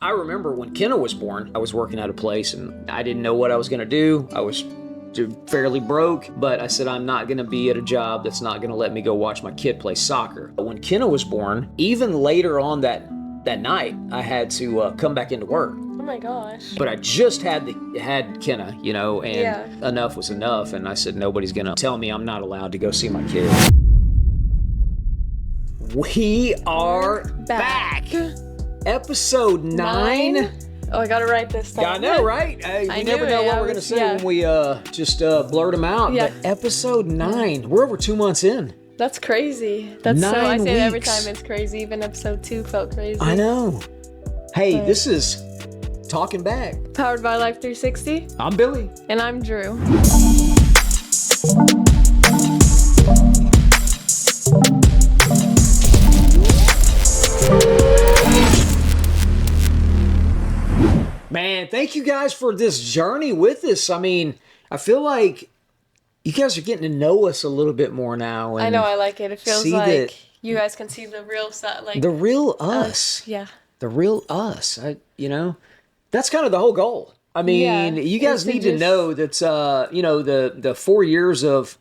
I remember when Kynna was born, I was working at a place and I didn't know what I was going to do. I was fairly broke, but I said, I'm not going to be at a job that's not going to let me go watch my kid play soccer. But when Kynna was born, even later on that night, I had to come back into work. Oh my gosh. But I just had Kynna, you know, and enough was enough. And I said, nobody's going to tell me I'm not allowed to go see my kid. We are back. Episode 9. Oh, I gotta write this down. I know, right? We never know what we're going to say when we just blurt them out. Yeah. But episode 9. We're over 2 months in. That's crazy. That's 9 I say weeks. it every time it's crazy. Even episode 2 felt crazy. I know. Hey, this is Talking.Back. Powered by Life 360. I'm Billy. And I'm Drew. Man, thank you guys for this journey with us. I mean, I feel like you guys are getting to know us a little bit more now. And I know, I like it. It feels like you guys can see the real side. Like the real us. Yeah. The real us. That's kind of the whole goal. I mean, you guys need to know that, the 4 years of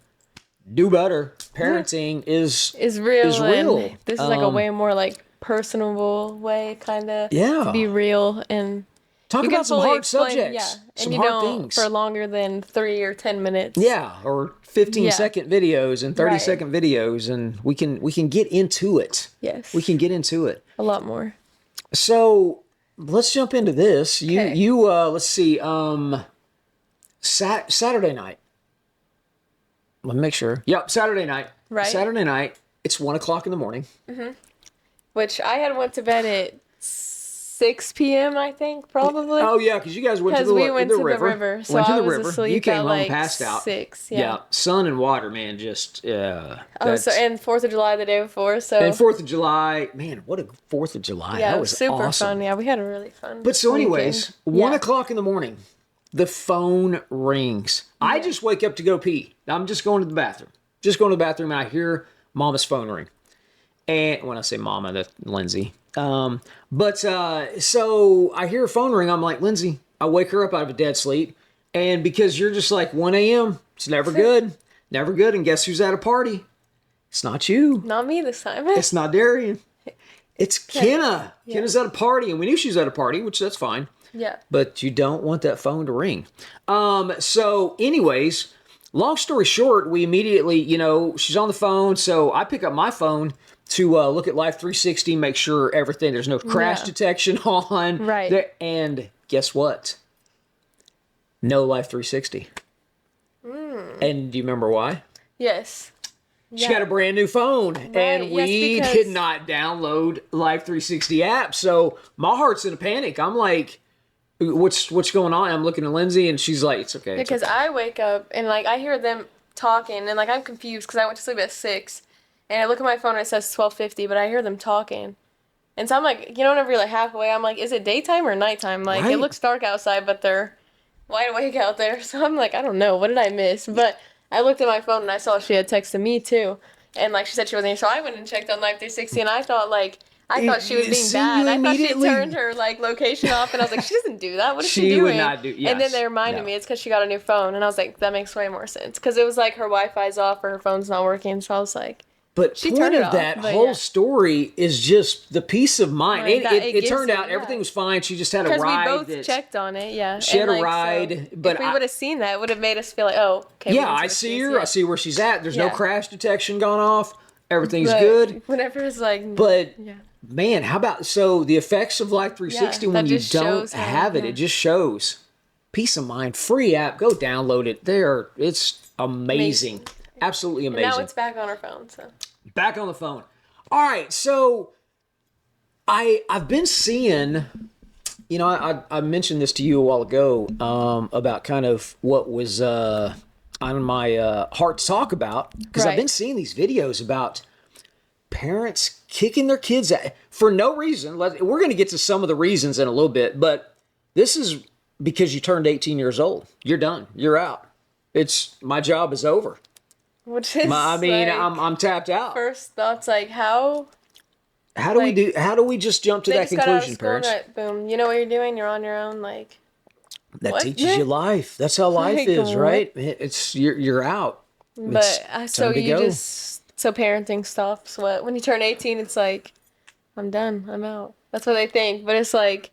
do better parenting is real. And this is like a way more like personable way, kind of. Yeah. To be real and talk about some hard subjects. Yeah. Some and hard things. For longer than 3 or 10 minutes. Yeah. Or 15-second videos and 30-second videos, and we can get into it. Yes. We can get into it. A lot more. So let's jump into this. Okay. Let's see. Saturday night. Let me make sure. Yep, Saturday night. Right. Saturday night. It's 1:00 in the morning. Mm-hmm. Which I had went to bed at 6 p.m. I think probably. Oh yeah, because you guys went to the river. So went to I the was river. asleep You came at home like passed out. 6. Yeah, sun and water, man. Just and 4th of July the day before. So and 4th of July, man. What a 4th of July. Yeah, that it was super awesome. fun. Yeah, we had a really fun. But so, anyways, weekend. 1:00 in the morning, the phone rings. Yeah. I just wake up to go pee. I'm just going to the bathroom. And I hear Mama's phone ring. And when I say Mama, that's Lindsay. So I hear a phone ring. I'm like, Lindsay, I wake her up out of a dead sleep. And because you're just like 1 a.m., it's never good. Never good. And guess who's at a party? It's not you. Not me this time. It's not Darian. It's Kynna. Yeah. Kynna's at a party. And we knew she was at a party, which that's fine. Yeah. But you don't want that phone to ring. So anyways, long story short, we immediately, she's on the phone. So I pick up my phone to look at Life 360, make sure there's no crash detection on. Right. And guess what? No Life 360. And do you remember why? Yes. She got a brand new phone, and we because did not download Life 360 app. So my heart's in a panic. I'm like, what's going on? I'm looking at Lindsay, and she's like, it's okay. Because I wake up, and like I hear them talking, and like I'm confused because I went to sleep at 6. And I look at my phone and it says 12:50, but I hear them talking. And so I'm like, whenever you're like halfway, I'm like, is it daytime or nighttime? Like, It looks dark outside, but they're wide awake out there. So I'm like, I don't know. What did I miss? But I looked at my phone and I saw she had texted me too. And like she said she wasn't here. So I went and checked on Life 360 and I thought she was being bad. I thought she had turned her like location off, and I was like, she doesn't do that. What is she doing? She would not do. Yes. And then they reminded me it's because she got a new phone, and I was like, that makes way more sense because it was like her Wi-Fi's off or her phone's not working. So I was like. But she point of that whole story is just the peace of mind. It turned out everything was fine. She just had a ride. Because we both checked on it, yeah. She had a ride. But if we would have seen that, it would have made us feel like, oh, okay. Yeah, I see her. I see where she's at. There's no crash detection gone off. Everything's good. Whenever it's like... But, man, how about... So, the effects of Life 360 when you don't have it, it just shows. Peace of mind. Free app. Go download it. It's amazing. Absolutely amazing. And now it's back on her phone, so. Back on the phone. All right, so I've been seeing, I mentioned this to you a while ago about kind of what was on my heart to talk about, because I've been seeing these videos about parents kicking their kids out for no reason. We're going to get to some of the reasons in a little bit, but this is because you turned 18 years old. You're done. You're out. My job is over. Which is I'm tapped out. First thoughts, like, how How do we Like, do? How do we just jump to they that just got out of conclusion, school and parents? boom, you know what you're doing? You're on your own. Like, That what? teaches you life. That's how life Like, is, what? right? It's you're out. But It's so time to you go. just, so parenting stops. What? When you turn 18, it's like, I'm done. I'm out. That's what they think. But it's like,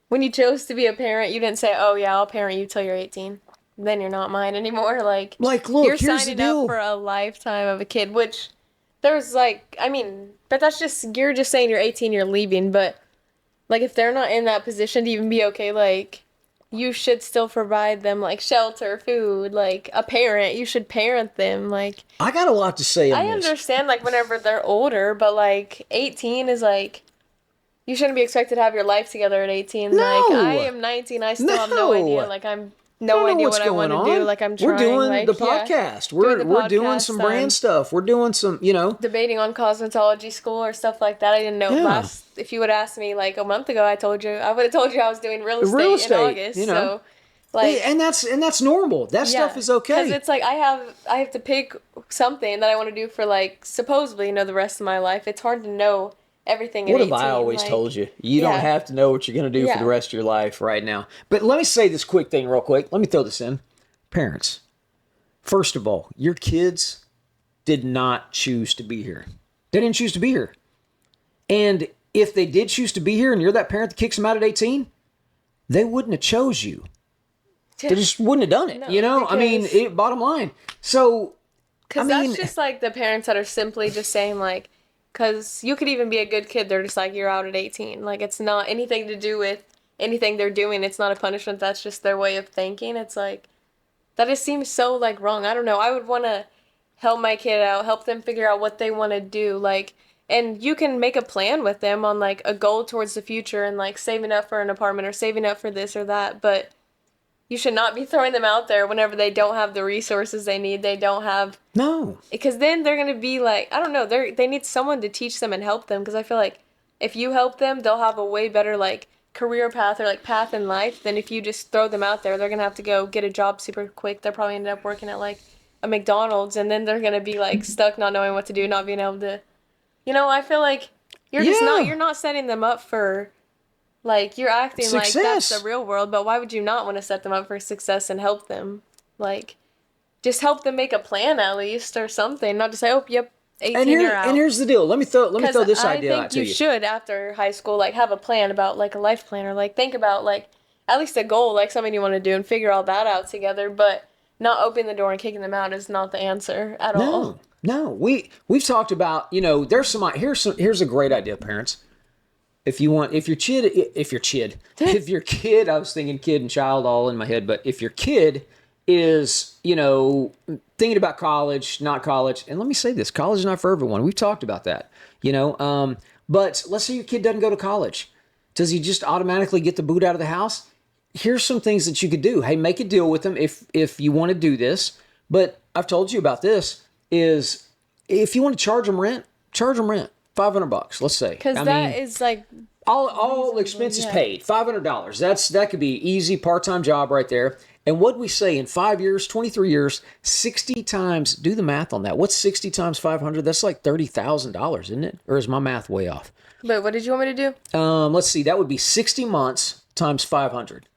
when you chose to be a parent, you didn't say, oh, yeah, I'll parent you till you're 18. Then you're not mine anymore. Like, Like, look, you're here's the signing up deal. for a lifetime of a kid, which there's like, I mean, but that's just, you're just saying you're 18, you're leaving. But, like, if they're not in that position to even be okay, like, you should still provide them, like, shelter, food, like, a parent. You should parent them. Like, I got a lot to say on I this. understand, like, whenever they're older, but, like, 18 is, like, you shouldn't be expected to have your life together at 18. Like, I No, am 19, I still have no idea. no. Like, I'm I don't no know idea what's what I want going to do. on. Like, I'm We're trying, doing the like, yeah, podcast. doing We're the doing podcast. some brand stuff. We're doing some, you know. Debating on cosmetology school or stuff like that. I didn't know Yeah, if you would ask me, like, a month ago, I would have told you I was doing real real estate in estate. You August. know, So, like, and that's normal. That stuff yeah, is because okay. it's like I have to pick something that I want to do for, like, supposedly, the rest of my life. It's hard to know everything at What have I 18. always told Like, you? You don't yeah, have to know what you're going to do for the yeah. rest of your life right now. But let me say this quick thing real quick. Let me throw this in. Parents, first of all, your kids did not choose to be here. They didn't choose to be here. And if they did choose to be here and you're that parent that kicks them out at 18, they wouldn't have chose you. They just wouldn't have done it. No, You know, I mean, because bottom line. So, I Because mean, that's just like the parents that are simply just saying, like, because you could even be a good kid. They're just like, you're out at 18. Like, it's not anything to do with anything they're doing. It's not a punishment. That's just their way of thinking. It's like, that just seems so, like, wrong. I don't know. I would want to help my kid out, help them figure out what they want to do. Like, and you can make a plan with them on, like, a goal towards the future and, like, saving up for an apartment or saving up for this or that. But you should not be throwing them out there whenever they don't have the resources they need. They don't have, no. because then they're gonna be like, I don't know, they need someone to teach them and help them. Because I feel like if you help them, they'll have a way better, like, career path or, like, path in life than if you just throw them out there. They're gonna have to go get a job super quick. They'll probably end up working at, like, a McDonald's, and then they're gonna be, like, stuck, not knowing what to do, not being able to, I feel like Yeah. you're not setting them up for, like, you're acting like that's the Success. real world. But why would you not want to set them up for success and help them? Like, just help them make a plan at least or something. Not to say, oh, yep, And 18, you're and out. here's the deal. Let me Because throw this I idea out think to you you. should, after high school, like, have a plan about, like, a life plan, or, like, think about, like, at least a goal, like, something you want to do, and figure all that out together. But not opening the door and kicking them out is not the answer at all. No. No. We've talked about, there's here's a great idea, parents. If your kid, I was thinking kid and child all in my head, but if your kid is, thinking about college, not college, and let me say this, college is not for everyone. We've talked about that, but let's say your kid doesn't go to college. Does he just automatically get the boot out of the house? Here's some things that you could do. Hey, make a deal with them if you want to do this. But I've told you about this is if you want to charge them rent, $500, let's say. Because is, like, All expenses yeah. paid, $500. That could be easy part-time job right there. And what we say in 5 years, 23 years, 60 times, do the math on that. What's 60 times 500? That's like $30,000, isn't it? Or is my math way off? But what did you want me to do? Let's see. That would be 60 months times 500.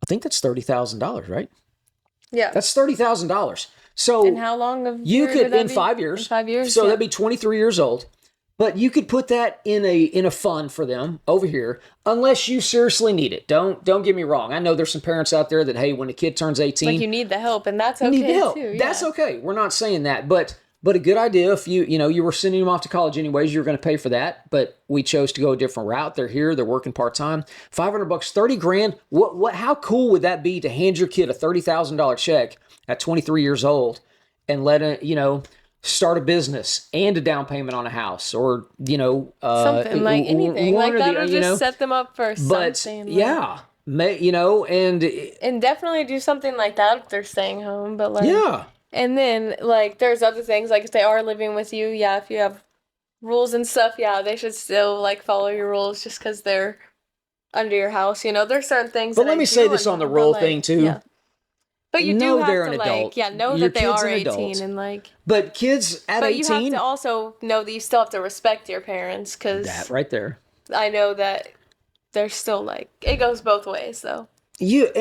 I think that's $30,000, right? Yeah. That's $30,000. So And how long of you period could would that in be? 5 years. In 5 years. So yeah. that'd be 23 years old. But you could put that in a fund for them over here, unless you seriously need it. Don't get me wrong. I know there's some parents out there that, hey, when a kid turns 18, Like, you need the help, and that's you okay need the help. too. That's yeah. okay. We're not saying that, but a good idea if you were sending them off to college anyways, you were going to pay for that. But we chose to go a different route. They're here. They're working part time. $500, 30 grand. What? How cool would that be to hand your kid a $30,000 check at 23 years old and let it, start a business and a down payment on a house, or Something like anything like that'll just set them up for but something. yeah, And definitely do something like that if they're staying home. But, like, yeah, and then, like, there's other things, like, if they are living with you, yeah, if you have rules and stuff, yeah, they should still, like, follow your rules just because they're under your house. There's certain things. but that let I me do say this on the understand, rule but, thing like, too. yeah. But you do know have they're to an like, adult. yeah, know Your that they kid's are an 18 adult. and like. But kids at But you have 18, to also know that you still have to respect your parents, that because right there. I know that they're still like, it goes both ways though. You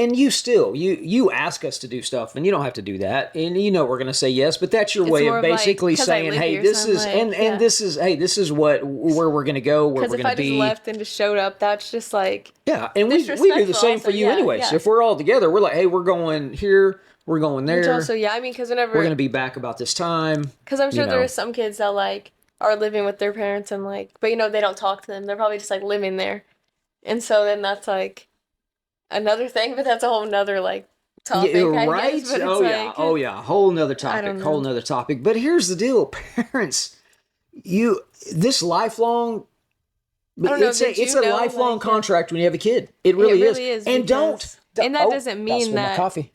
ask us to do stuff, and you don't have to do that, and you know we're gonna say yes, but that's your It's way more of of like, basically 'cause I saying, live hey, here, this so I'm is like, and yeah. this is what where we're gonna go, where Because we're if gonna I just be. left and just showed up, that's just like Yeah, and we do the disrespectful same for also, you yeah, anyways. yeah. If we're all together, we're like, hey, we're going here, we're going Which there, also, yeah, I mean, because we're gonna whenever, be back about this time. because I'm You sure there are know, some kids that like are living with their parents and like, but you know, they don't talk to them. They're probably just like living there. And so then that's like another thing, but that's a whole nother like yeah, topic, I right? guess. But it's Oh yeah, like, oh yeah, whole nother I topic, don't whole know. nother topic. But here's the deal, parents, you this lifelong. I don't know. It's Did it's you a know? lifelong Like, yeah, contract when you have a kid. It it really is. really is And don't. because, and that Oh, doesn't that's mean for my that coffee.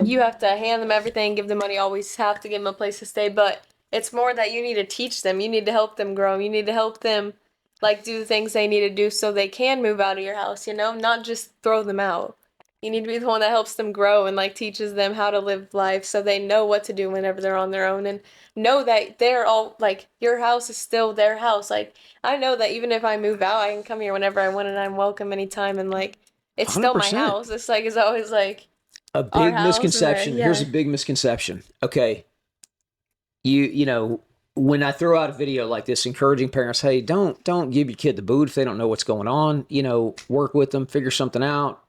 you have to hand them everything, give them money, always have to give them a place to stay. But it's more that you need to teach them. You need to help them grow. You need to help them like do the things they need to do so they can move out of your house, you know? Not just throw them out. You need to be the one that helps them grow and like teaches them how to live life so they know what to do whenever they're on their own and know that they're all like your house is still their house. Like I know that even if I move out, I can come here whenever I want and I'm welcome anytime and like it's still my 100%. house. It's like it's always like A our big house and misconception. Here's yeah. a big misconception. Okay. You know, when I throw out a video like this encouraging parents, hey, don't give your kid the boot if they don't know what's going on. You know, work with them, figure something out.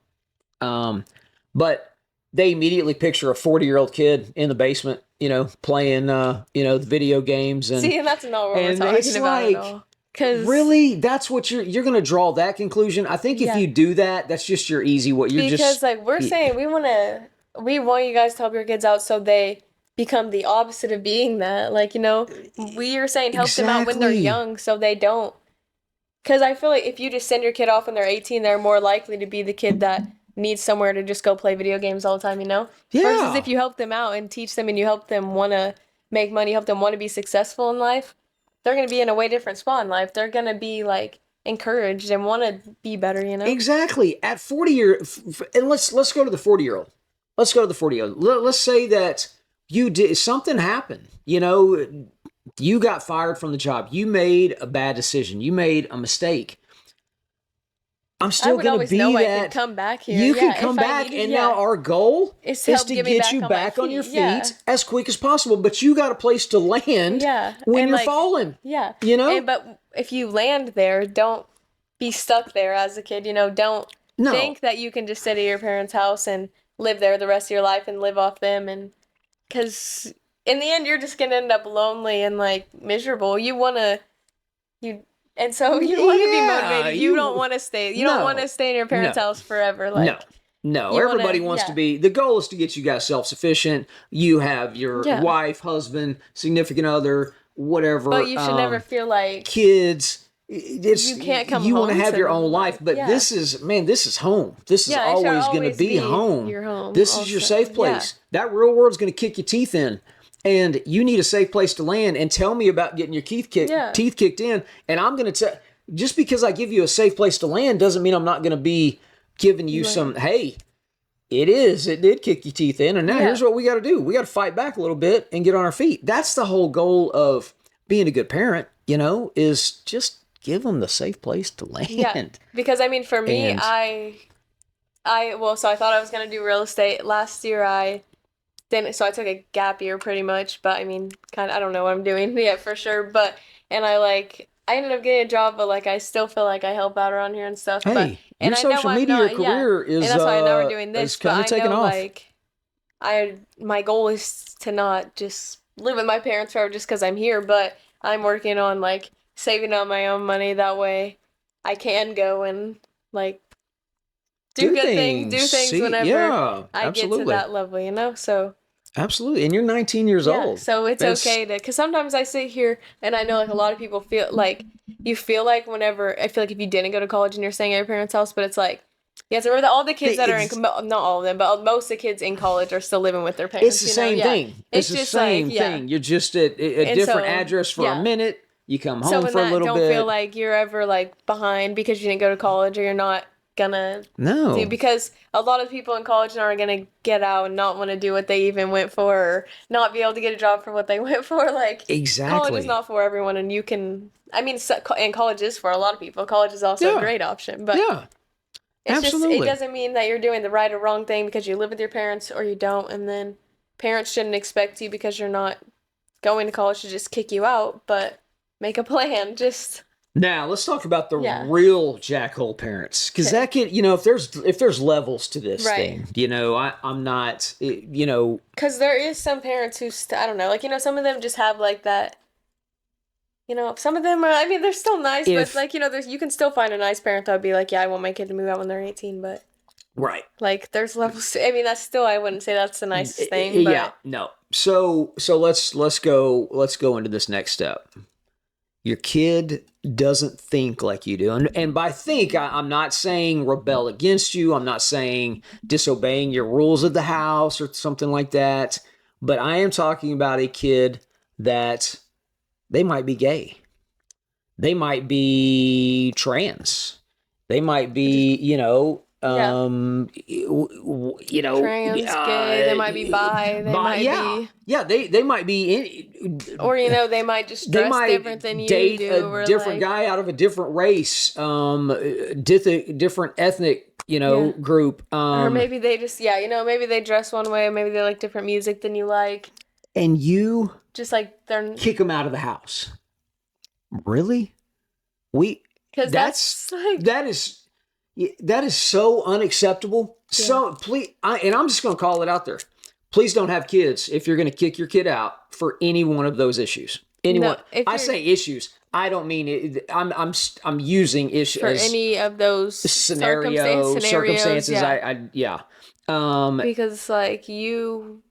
But they immediately picture a 40-year-old kid in the basement, you know, playing the video games See, and that's not what we're and talking it's about at like all. Cause really that's what you're going to draw that conclusion. I think if yeah, you do that, that's just your easy what you're because just like we're saying we want you guys to help your kids out so they become the opposite of being that. Like, you know, we are saying help them out when they're exactly. young so they don't. Because I feel like if you just send your kid off when they're 18, they're more likely to be the kid that needs somewhere to just go play video games all the time, you know? Versus Yeah. if you help them out and teach them and you help them want to make money, help them want to be successful in life, they're going to be in a way different spot in life. They're going to be like encouraged and want to be better, you know? Exactly. At and let's go to the 40-year-old. Let's go to the 40-year-old. Let's say that you did something happened. You know, you got fired from the job. You made a bad decision. You made a mistake. I'm I still would going to always know be I could that. come back here. You Yeah, can come if I back, needed, and yeah. now our goal It's is to to get me get back you on my back on your feet. feet Yeah. as quick as possible. But you got a place to land Yeah. when And you're like, falling. yeah. You know? And but if you land there, don't be stuck there as a kid, you know, don't No. think that you can just sit at your parents' house and live there the rest of your life and live off them and cuz in the end you're just going to end up lonely and like miserable. You and so you want to be Yeah. motivated. You don't want to stay. You don't want No. to stay in your parents' No. house forever No. like No, you want everybody to wants to yeah. be. The goal is to get you guys self-sufficient. You have your Yeah. wife, husband, significant other, whatever, But you should never feel like kids. It's you can't come you want to home have to your them. own life, Like, but yeah. this is home. This is Yeah, it should always going to always be home. your home This is your also. safe Yeah. place. That real world's going to kick your teeth in, and you need a safe place to land. And tell me about getting your teeth Yeah. kicked in. And I'm going to tell. Just because I give you a safe place to land doesn't mean I'm not going to be giving you some. Hey, it did kick your teeth in, and now Yeah. here's what we got to do. We got to fight back a little bit and get on our feet. That's the whole goal of being a good parent, you know, is just give them the safe place to land. Yeah, because I mean, for me, And- so I thought I was gonna do real estate last year. I didn't, so I took a gap year pretty much. But I mean, kind of, I don't know what I'm doing yet for sure. But and I ended up getting a job, but like I still feel like I help out around here and stuff. But Hey, and your I know social I'm media not, career yeah, is and that's why I know we're doing this. is But kind I of taking know off. like my goal is to not just live with my parents forever just because I'm here. But I'm working on like saving up my own money that way I can go and like do good things, do things See, whenever yeah, I get to absolutely. that level, you know? So, Absolutely. And you're 19 years yeah, old. so it's That's- okay to, because sometimes I sit here and I know like a lot of people feel like, you feel like whenever, I feel like if you didn't go to college and you're staying at your parents' house, but it's like, you have to remember that all the kids that are in, not all of them, but most of the kids in college are still living with their parents. It's the same Yeah. thing. It's the just same like, yeah. thing. You're just at a And different so, address for yeah. a minute. You come So home in for a that, little don't bit. feel like you're ever like behind because you didn't go to college or you're not gonna No. do, because a lot of people in college aren't gonna get out and not want to do what they even went for, or not be able to get a job for what they went for. Like, college is Exactly. not for everyone, and you can, I mean, and college is for a lot of people. College is also a Yeah. great option, but Yeah. it's just, it Absolutely. doesn't mean that you're doing the right or wrong thing because you live with your parents or you don't, and then parents shouldn't expect you because you're not going to college to just kick you out, but make a plan. Just, Now let's talk about the yeah. real jackhole parents, because Okay. that could, if there's levels to this Right. thing, I'm not, Because there is some parents who, I don't know, like, some of them just have like that, some of them are, I mean, they're still nice, but if like, you can still find a nice parent that would be like, yeah, I want my kid to move out when they're 18, but right, like, there's levels. I mean, that's still, I wouldn't say that's the nicest thing, yeah, but no. So let's go into this next step. Your kid doesn't think like you do, and by think, I'm not saying rebel against you. I'm not saying disobeying your rules of the house or something like that. But I am talking about a kid that they might be gay. They might be trans. They might be, yeah, trans, gay, they might be bi, they might yeah, be, yeah. They might be or, they might just they dress different might than you date a do, or different like, guy out of a different race, different ethnic, yeah. group, Or maybe they just, yeah, maybe they dress one way, maybe they like different music than you like. and you Just like they're, kick them out of the house. Really? We because that's that's like, that is so unacceptable. Yeah. So please, and I'm just going to call it out there. Please don't have kids if you're going to kick your kid out for any one of those issues. Anyone, if I you're- say issues. I don't mean it. I'm using issues for any of those circumstances. yeah. Because like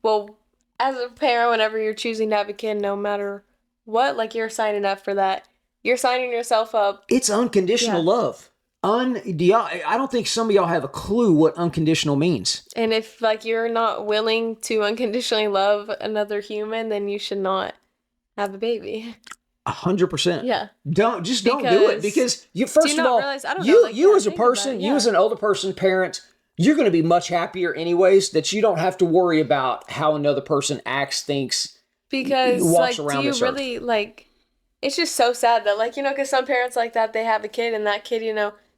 well, as a parent, whenever you're choosing to have a kid, no matter what, like, you're signing up for that. You're signing yourself up. It's unconditional Yeah. love. I don't think some of y'all have a clue what unconditional means. And if like you're not willing to unconditionally love another human, then you should not have a baby. 100%. Yeah. Don't do it, because you, first of all, realize, I don't you know, like, you yeah, as a think about person, it, you yeah. as an older person, parent, you're going to be much happier anyways, that you don't have to worry about how another person acts, thinks, Because walks like, around do you this earth. really like? It's just so sad that, like, because some parents like that, they have a kid and that kid,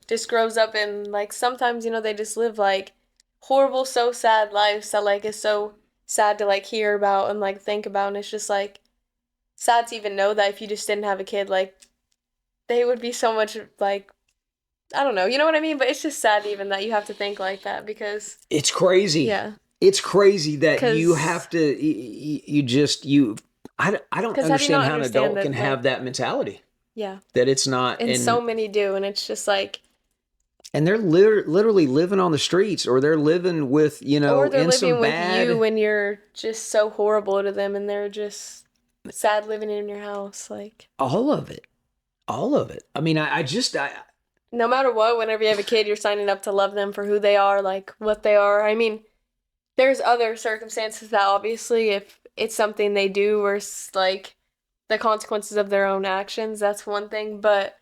just grows up and like sometimes they just live like horrible, so sad lives that like is so sad to like hear about and like think about, and it's just like sad to even know that if you just didn't have a kid, like they would be so much like, I don't know, you know what I mean? But it's just sad even that you have to think like that, because It's crazy. yeah, It's crazy that you 'Cause- have to, I don't 'Cause how do you understand not how an understand adult that, can like- have that mentality, yeah, that it's not, and so many do, and it's just like, and they're literally living on the streets, or they're living with, or they're in some living with bad, you when you're just so horrible to them, and they're just sad living in your house, like. all of it. I mean, No matter what, whenever you have a kid, you're signing up to love them for who they are, like what they are. I mean, there's other circumstances that obviously, if it's something they do or like the consequences of their own actions, that's one thing. But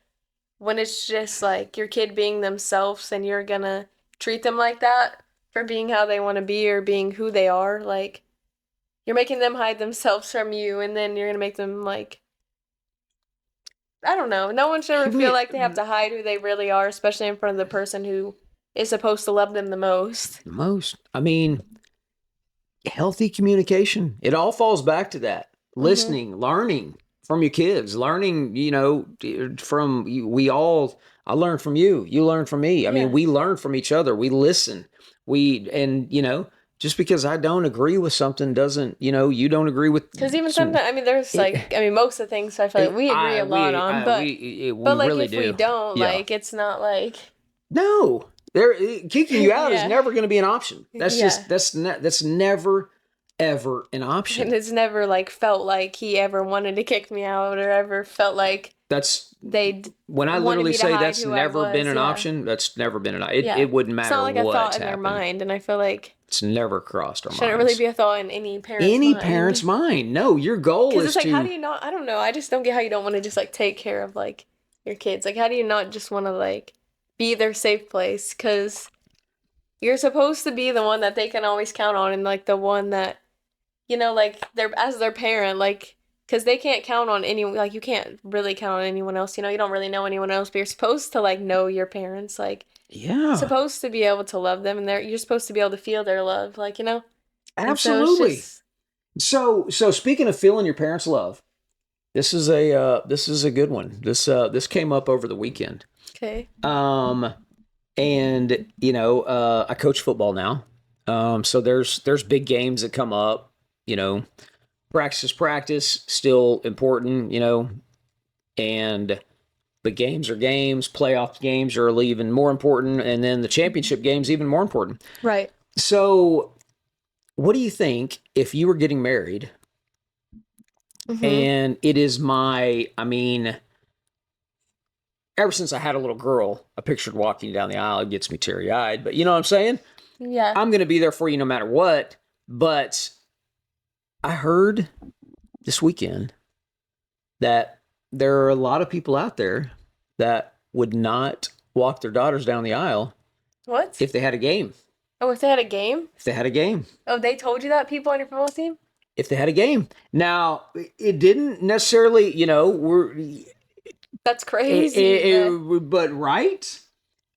when it's just like your kid being themselves and you're gonna treat them like that for being how they want to be or being who they are, like, you're making them hide themselves from you, and then you're gonna make them like, I don't know. No one should ever feel like they have to hide who they really are, especially in front of the person who is supposed to love them the most. I mean, healthy communication. It all falls back to that. Listening, learning from your kids, learning, from I learned from you, you learn from me. I Yeah. mean, we learn from each other. We listen. Just because I don't agree with something doesn't, you don't agree with. Because even sometimes, I mean, there's like, most of the things I feel like we agree a lot on, but like really if we do. don't, Yeah. like, it's not like, No, kicking you out is Yeah. never going to be an option. That's Yeah. just that's never ever an option. and it's never like felt like he ever wanted to kick me out or ever felt like That's they when I wanted literally me to say hide that's who I never been was, an yeah. option. That's never been an option. Yeah. It wouldn't matter It's not like a what's thought in their happened. mind, and I feel like It's never crossed our shouldn't minds. really be a thought in any parent's Any mind. parent's mind. No, your goal Because is it's like, to. how do you not? I don't know. I just don't get how you don't want to just like take care of like your kids. Like, how do you not just want to like be their safe place, because you're supposed to be the one that they can always count on, and like the one that, like they're as their parent, like, because they can't count on anyone, like you can't really count on anyone else, you don't really know anyone else, but you're supposed to like know your parents, like Yeah, supposed to be able to love them, and you're supposed to be able to feel their love, like, and so it's absolutely. just So speaking of feeling your parents' love, this is a good one. This came up over the weekend. okay. And I coach football now. So there's big games that come up. Practice is practice, still important. And but games are games. Playoff games are even more important, and then the championship games even more important. Right. So, what do you think if you were getting married? And it is ever since I had a little girl, I pictured walking down the aisle. It gets me teary-eyed, but you know what I'm saying? Yeah. I'm going to be there for you no matter what. But I heard this weekend that there are a lot of people out there that would not walk their daughters down the aisle What? if they had a game. Oh, if they had a game? If they had a game. Oh, they told you that, people on your football team? If they had a game. Now, it didn't necessarily, That's crazy. but right?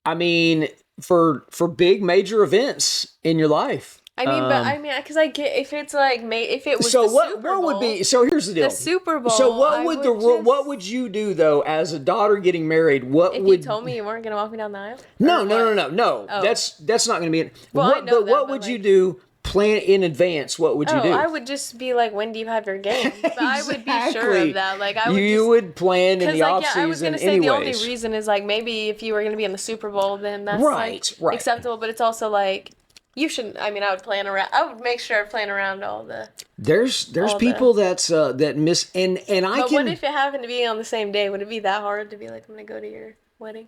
I mean, for big major events in your life. Because I get if it's like if it was So the what Super Bowl, would be? So here's the deal. the Super Bowl. So what I would just- what would you do though as a daughter getting married? What if would you told me you weren't gonna walk me down the aisle? No, Or no, what? no, no, no. Oh. That's not going to be it. Well, I know but that, what but, would you like- do? Plan in advance. What would you do? I would just be like, when do you have your game? But I would be sure Exactly. of that. Like I would you just, would plan in because the like off I was season gonna say the only anyways. reason is like maybe if you were gonna be in the Super Bowl, then that's Right, like right. acceptable. But it's also like you shouldn't. I would plan around. I would make sure I plan around all the. There's all people that miss and I But can what if it happened to be on the same day? Would it be that hard to be like, I'm gonna go to your wedding?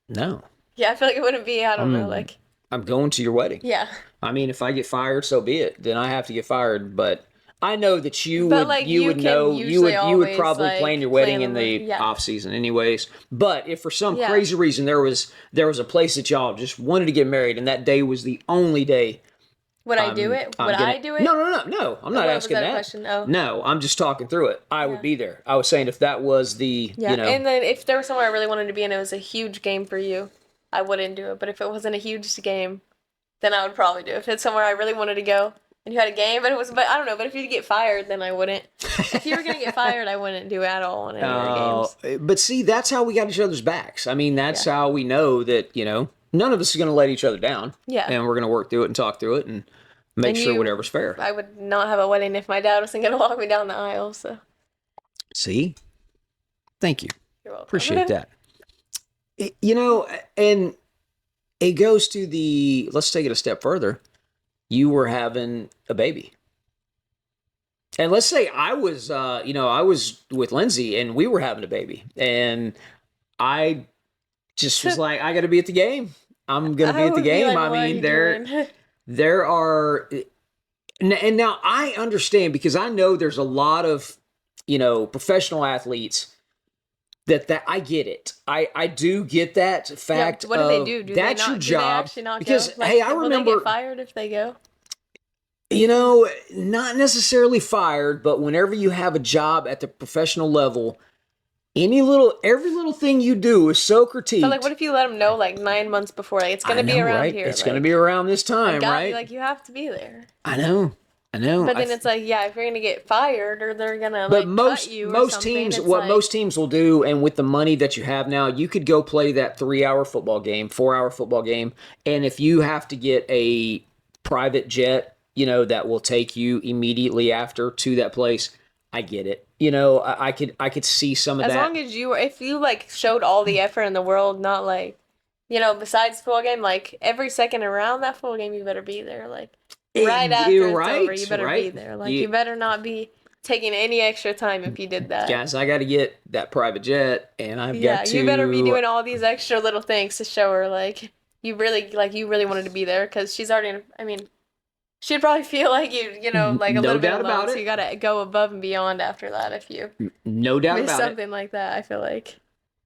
no. Yeah, I feel like it wouldn't be. I don't know. Like I'm going to your wedding. yeah. I mean, if I get fired, so be it. Then I have to get fired. But I know that you But, would like, you you would can know you would usually probably always, plan your like, wedding plan in the them, yeah. off season anyways. But if for some Yeah. crazy reason there was a place that y'all just wanted to get married and that day was the only day. Would I do it? I'm Would gonna- I do it? No. I'm not What was asking that that. question? Oh. No, I'm just talking through it. I would Yeah. be there. I was saying if that was the Yeah. you know And then if there was somewhere I really wanted to be and it was a huge game for you, I wouldn't do it. But if it wasn't a huge game, then I would probably do it. If it's somewhere I really wanted to go and you had a game, but I don't know. But if you get fired, then I wouldn't. If you were gonna get fired, I wouldn't do it at all on any of your games. But see, that's how we got each other's backs. I mean, that's how we know that, none of us is going to let each other down. Yeah. And we're going to work through it and talk through it and make And sure you- whatever's fair. I would not have a wedding if my dad wasn't gonna walk me down the aisle. So See? Thank you. you're welcome. Appreciate that. And it goes to let's take it a step further. You were having a baby. And let's say I was, I was with Lindsay and we were having a baby. And I just was like, I got to be at the game. I'm going to be at the game. I mean, there are, and now I understand because I know there's a lot of, professional athletes that I get it. I do get that fact. What do they do? Do that's they not, your do job. they actually not Because go? Like, hey, I will remember they get fired if they go? Not necessarily fired, but whenever you have a job at the professional level, every little thing you do is so critiqued. So like, what if you let them know like 9 months before? Like, it's gonna be around right? here. It's like, going to be around this time, gotta right? be, like, you have to be there. I know. But then it's like, yeah, if you're gonna get fired or they're gonna But like cut you or most something, teams, it's what like, most teams will do, and with the money that you have now, you could go play that 3-hour football game, 4-hour football game, and if you have to get a private jet, that will take you immediately after to that place, I get it. I could see some of as that. long as if you like showed all the effort in the world, not like, besides the football game, like every second around that football game, you better be there. Like right after it's over, you better be there. Like you better not be taking any extra time if you did that. Guys, I got to get that private jet, and I've Yeah, got to. you better be doing all these extra little things to show her like you really wanted to be there, because she's already. I mean, she'd probably feel like like a No little bit doubt alone. about So it. you gotta go above and beyond after that if you No doubt miss about it. something like that. I feel like.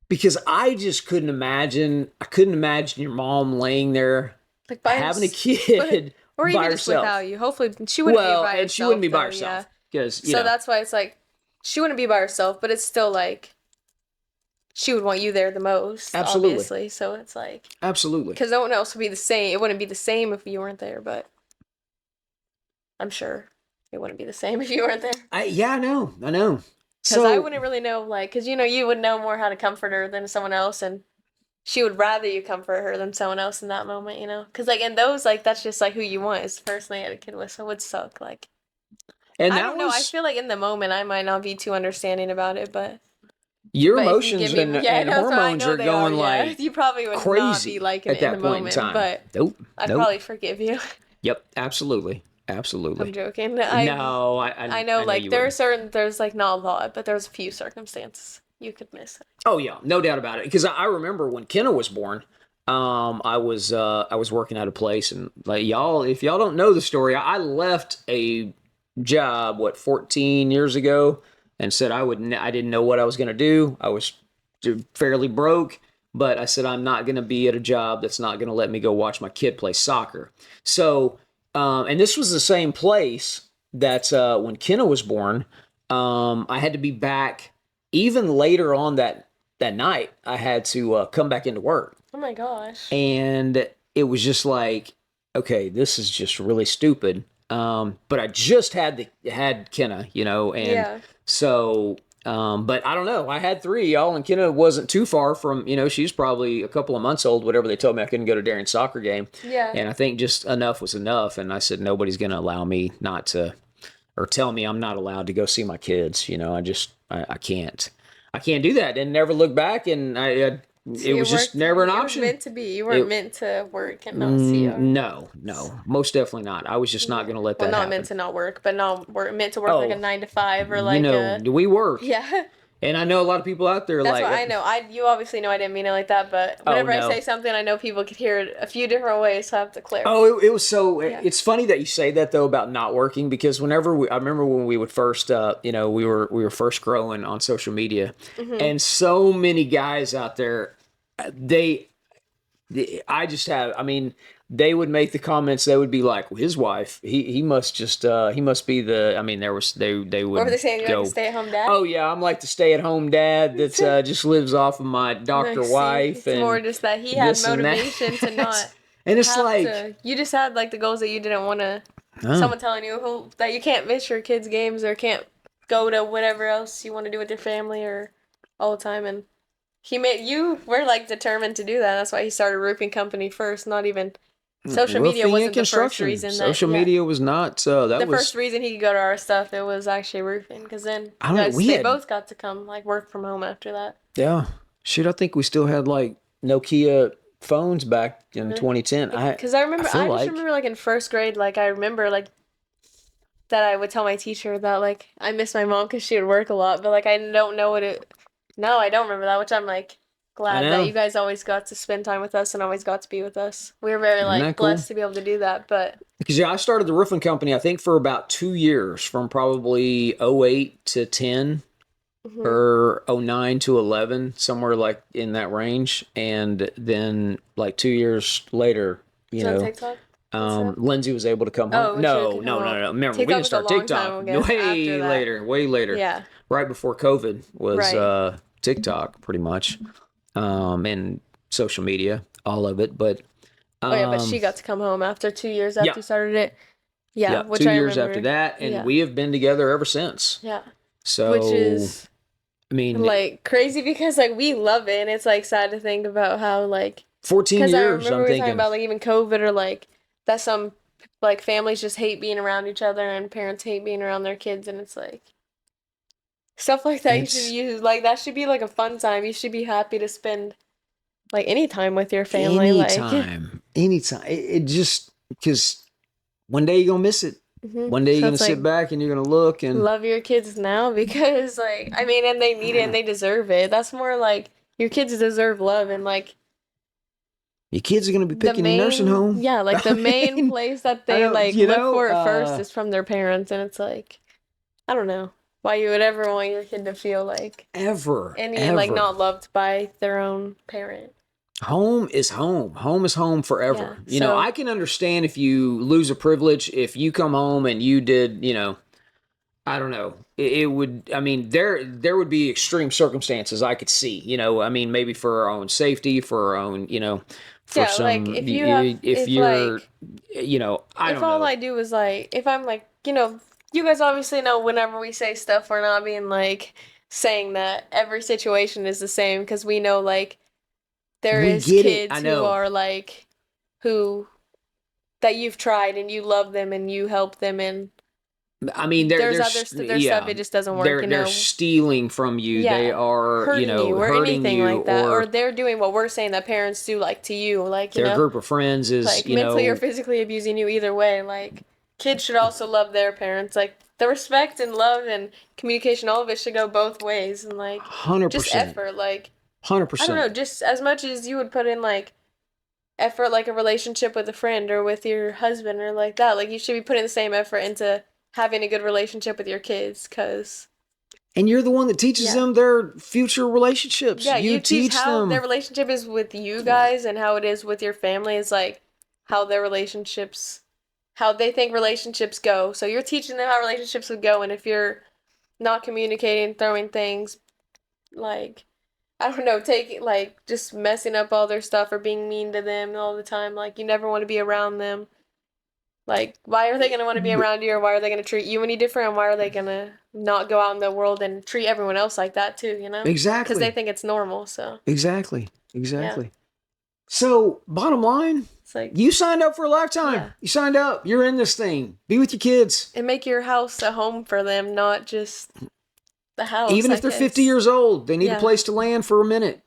because I just couldn't imagine. I couldn't imagine your mom laying there Like by having a hers- kid or by even just herself. without you. Hopefully, she wouldn't be Well, by and she wouldn't herself be by though. Yeah. herself because So that's why it's like she wouldn't be by herself, but it's still like she would want you there the most, absolutely, obviously. So it's like absolutely. because no one else would be the same. It wouldn't be the same if you weren't there, but I'm sure it wouldn't be the same if you weren't there. Yeah, I know. Because I So wouldn't really know, like, because you would know more how to comfort her than someone else, and she would rather you comfort her than someone else in that moment, you know? Because, like, in those, like, that's just, like, who you want is the person they had a kid with, so it would suck. Like, and I that don't know. I was feel like in the moment I might not be too understanding about it, your but if you give emotions me, yeah, and that's what I hormones know are they are, going yeah. like You probably would not be crazy liking at it in the that point in moment, time. but Nope, I'd nope. probably forgive you. Yep, absolutely, absolutely. I'm joking. No, I know, I know like, you wouldn't. there's, like, not a lot, but there's a few circumstances you could miss it. Oh yeah, no doubt about it. Because I remember when Kynna was born, I was working at a place, and like y'all, if y'all don't know the story, I left a job 14 years ago, and said I didn't know what I was going to do. I was fairly broke, but I said I'm not going to be at a job that's not going to let me go watch my kid play soccer. So, and this was the same place that when Kynna was born, I had to be back even later on that night. I had to come back into work, Oh my gosh. and it was just like, okay, this is just really stupid. But I just had Kynna, and Yeah. so, but I don't know. I had three, y'all, and Kynna wasn't too far from, she's probably a couple of months old, whatever they told me I couldn't go to Darren's soccer game. Yeah. And I think just enough was enough. And I said, nobody's going to allow me not to, or tell me I'm not allowed to go see my kids. I can't. I can't do that and never look back. And So it was just never an It option. was meant to be. You weren't It- meant to work and not see her. No, most definitely not. I was just not going to let Well, that not happen. meant to not work, but not work, meant to work like a 9 to 5 or like we work. yeah. And I know a lot of people out there That's like what I know. You obviously know I didn't mean it like that, but whenever no. I say something, I know people could hear it a few different ways, so I have to clarify. Oh, it was so. Yeah. It's funny that you say that though about not working, because I remember when we would first, we were first growing on social media, and so many guys out there, I just have. I mean, they would make the comments. They would be like, well, his wife, he must just, he must be the. I mean, they would. What were they saying? You're go, like a stay-at-home dad? oh yeah, I'm like the stay-at-home dad that's just lives off of my doctor Like, see, wife. it's And more just that he had this and that. motivation to not And it's have like, to. You just had like the goals that you didn't want to. Someone telling you that you can't miss your kids' games or can't go to whatever else you want to do with your family or all the time, and you were like determined to do that. That's why he started a roofing company first. Not even social media roofing wasn't and the first construction. reason. Social media was not. The first reason he could go to our stuff, it was actually roofing. Because then they both got to come like work from home after that. Yeah, shoot, I think we still had like Nokia phones back in 2010. Because I just remember like in first grade, like I remember like that I would tell my teacher that like I miss my mom because she would work a lot, but like I don't know what it. No, I don't remember that, which I'm like glad that you guys always got to spend time with us and always got to be with us. We were very like blessed to be able to do that, but because I started the roofing company I think for about 2 years, from probably '08 to 10 or '09 to 11, somewhere like in that range, and then like 2 years later, TikTok? Lindsay was able to come home. No. Remember, we didn't start TikTok way later. Yeah. Right before COVID was TikTok, pretty much, and social media, all of it. But but she got to come home after 2 years after you started it. Yeah, which 2 years after that, and we have been together ever since. Yeah. So, which is, I mean, like crazy because like we love it, and it's like sad to think about how like 14 years. Because I remember we were talking about like even COVID or like that some like families just hate being around each other and parents hate being around their kids, and it's like stuff like that. You should use like that should be like a fun time. You should be happy to spend like any time with your family. Anytime. It just because one day you're gonna miss it. One day you're gonna sit back and you're gonna look and love your kids now because like I mean, and they need it and they deserve it. That's more like your kids deserve love, and like your kids are gonna be picking a nursing home. Yeah, like the main place that they like look for it first is from their parents, and it's like I don't know. why you would ever want your kid to feel like Ever. like not loved by their own parent. Home is home. Home is home forever. Yeah, so, I can understand if you lose a privilege, if you come home and you did, I don't know. It would. I mean, there would be extreme circumstances I could see. I mean, maybe for our own safety, for our own, for yeah, some. like if you have, if you're, I don't if all know. I do is like, if I'm like, you guys obviously know whenever we say stuff, we're not being like saying that every situation is the same because we know like there We is get it. I kids who know. are like who that you've tried and you love them and you help them and I mean, there's stuff it just doesn't work. They're stealing from you. Yeah, They are, hurting you or hurting anything you, like that, or they're doing what we're saying that parents do, like to you, like their group of friends is, like mentally or physically abusing you. Either way, like kids should also love their parents. Like the respect and love and communication, all of it should go both ways, and like 100%, just effort, like 100%. I don't know, just as much as you would put in like effort, like a relationship with a friend or with your husband or like that. Like you should be putting the same effort into having a good relationship with your kids, because and you're the one that teaches them their future relationships. yeah, you teach how them their relationship is with you guys and how it is with your family is like how their relationships, how they think relationships go. So you're teaching them how relationships would go, and if you're not communicating, throwing things like I don't know, take like just messing up all their stuff or being mean to them all the time, like you never want to be around them. Like, why are they going to want to be around you, or why are they going to treat you any different, and why are they going to not go out in the world and treat everyone else like that too, Exactly. Because they think it's normal, so. Exactly. Yeah. So, bottom line, it's like you signed up for a lifetime. Yeah. You signed up. You're in this thing. Be with your kids. And make your house a home for them, not just the house. Even if they're 50 years old, they need a place to land for a minute.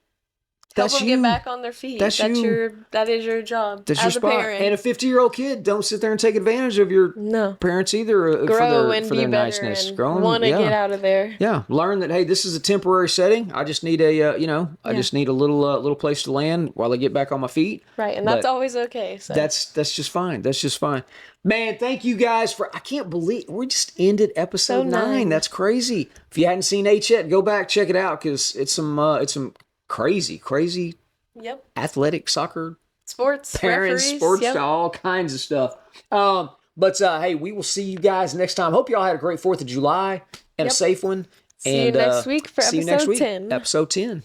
Help them get back on their feet. That is your job. That's as your a spot. parent. And a 50-year-old kid, don't sit there and take advantage of your parents either Grow for their niceness. Grow and want to get out of there. Yeah, learn that hey, this is a temporary setting. I just need a I just need a little place to land while I get back on my feet. Right, and that's always okay. So that's just fine. That's just fine. Man, thank you guys for. I can't believe we just ended episode 9. That's crazy. If you hadn't seen 8 yet, go back check it out because it's some crazy. Yep. Athletic, soccer, sports, parents, referees, sports, all kinds of stuff. But hey, we will see you guys next time. Hope y'all had a great 4th of July and a safe one. See you next week for episode 10. Episode 10.